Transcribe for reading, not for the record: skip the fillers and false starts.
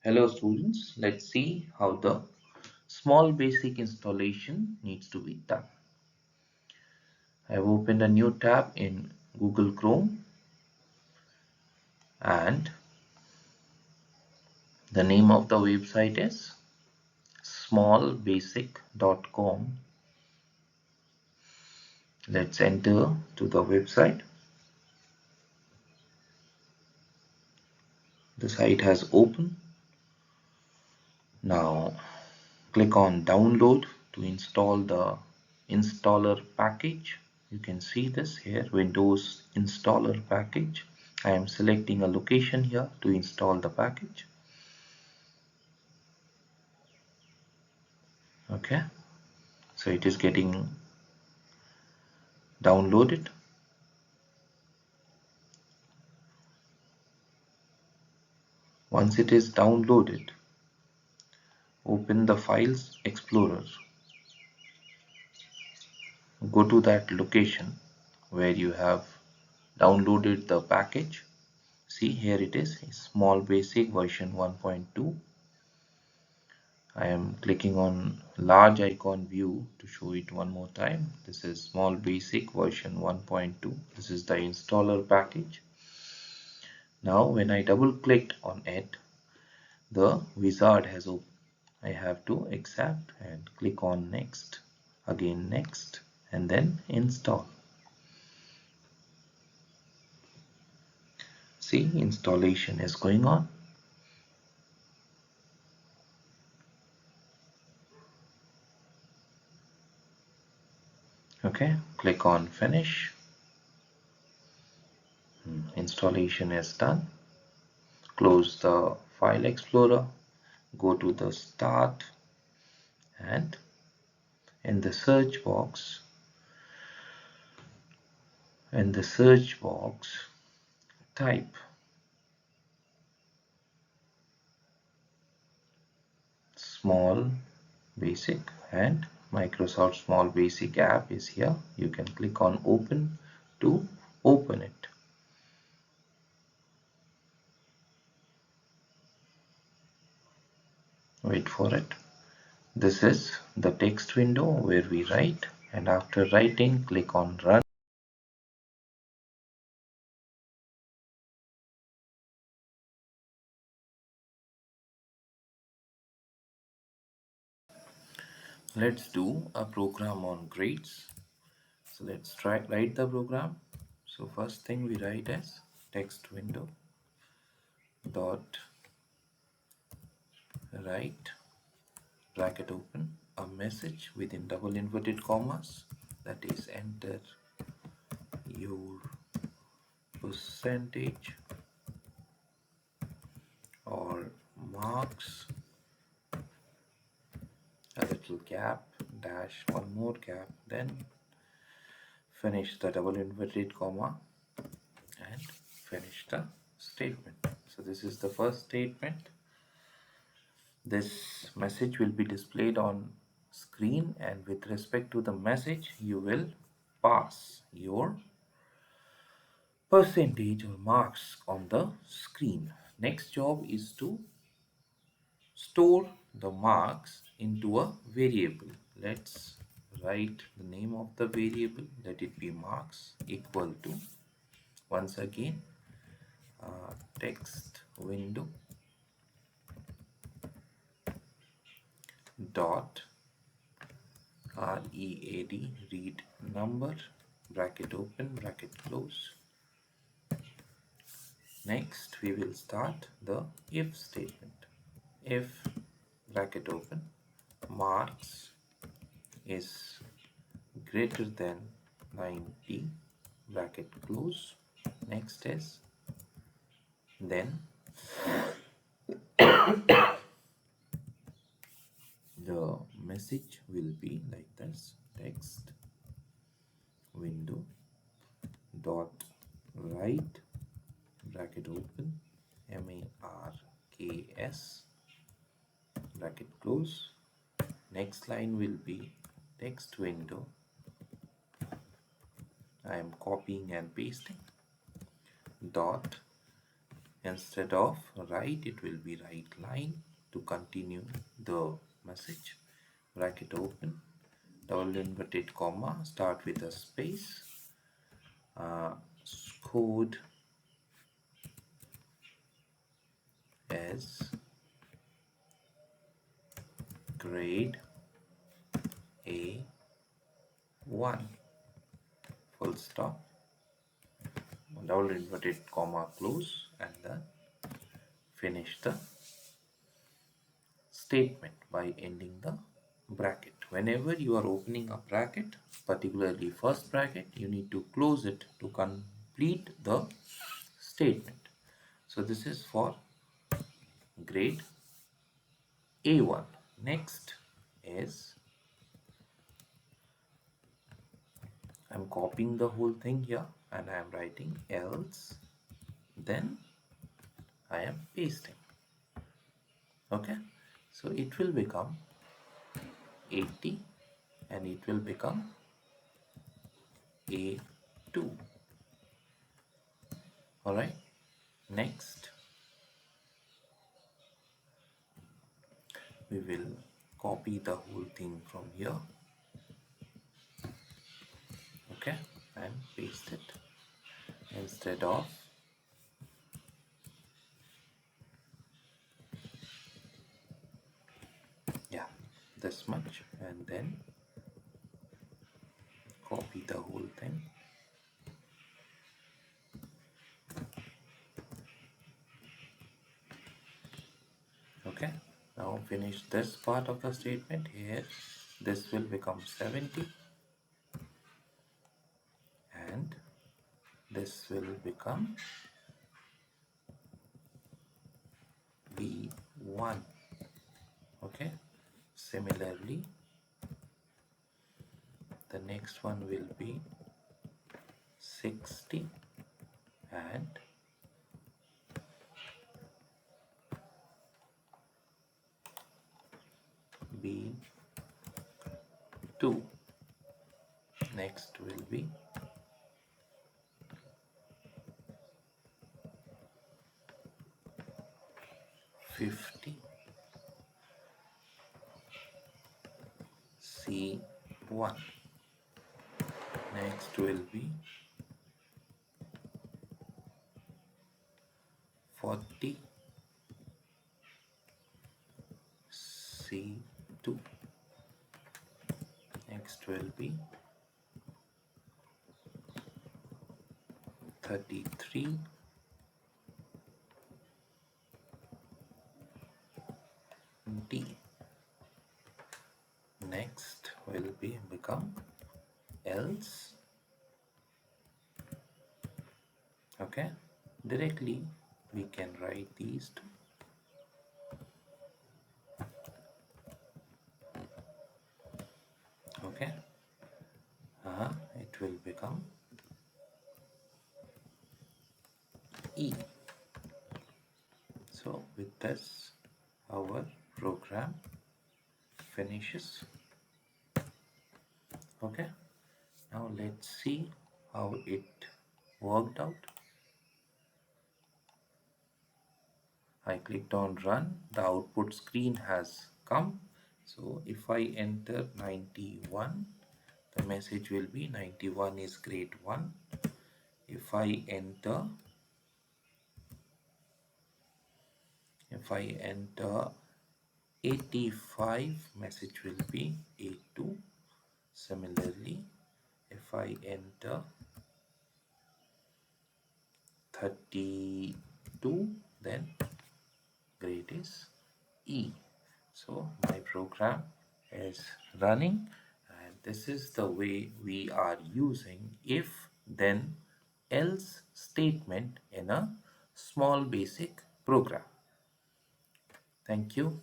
Hello students, let's see how the small basic installation needs to be done. I have opened a new tab in Google Chrome and the name of the website is smallbasic.com. Let's enter to the website. The site has opened. Now click on download to install the installer package. You can see this here, Windows installer package. I am selecting a location here to install the package. Okay, so it is getting downloaded. Once it is downloaded, open the Files Explorer. Go to that location where you have downloaded the package. See, here it is, Small Basic version 1.2. I am clicking on large icon view to show it one more time. This is Small Basic version 1.2. This is the installer package. Now when I double clicked on it, the wizard has opened. I have to accept and click on next, again next, and then install. See, installation is going on. Okay, click on finish. Installation is done. Close the file explorer, go to the start, and in the search box type small basic, and Microsoft Small Basic app is here. You can click on open to open it. Wait for it. This is the text window where we write, and after writing, click on run. Let's do a program on grades. So let's write the program. So first thing we write is text window dot write bracket open a message within double inverted commas, that is enter your percentage or marks, a little gap, dash, one more gap, then finish the double inverted comma and finish the statement. So this is the first statement. This message will be displayed on screen, and with respect to the message you will pass your percentage or marks on the screen. Next job is to store the marks into a variable. Let's write the name of the variable. Let it be marks equal to, once again, text window dot read number, bracket open, bracket close. Next we will start the if statement. If, bracket open, marks is greater than 90, bracket close. Next is, then the message will be like this: text window dot write, bracket open, marks, bracket close. Next line will be text window, I am copying and pasting, dot Instead of right, it will be right line. To continue the message, bracket open, double inverted comma, start with a space, scored as grade A1, full stop, double inverted comma, close, and then finish the statement by ending the bracket. Whenever you are opening a bracket, particularly first bracket, you need to close it to complete the statement. So this is for grade A1. Next is, I'm copying the whole thing here and I am writing else, then I am pasting. Okay, so it will become 80 and it will become A2. Alright, next we will copy the whole thing from here, okay, and paste it. Instead of yeah, this much, and then copy the whole thing. Okay, now finish this part of the statement here. This will become 70 and this will become B1. Okay, similarly the next one will be 60 and B2. Next will be 50 C1. Next will be 40 C2. Next will be 33 D. Next will be become else. Okay, directly we can write these two. Okay, it will become E. So with this our program finishes. Okay, now let's see how it worked out. I clicked on run, the output screen has come. So if I enter 91, the message will be 91 is grade 1. If I enter 85, message will be A2. Similarly, if I enter 32, then grade is E. So my program is running, and this is the way we are using if then else statement in a small basic program. Thank you.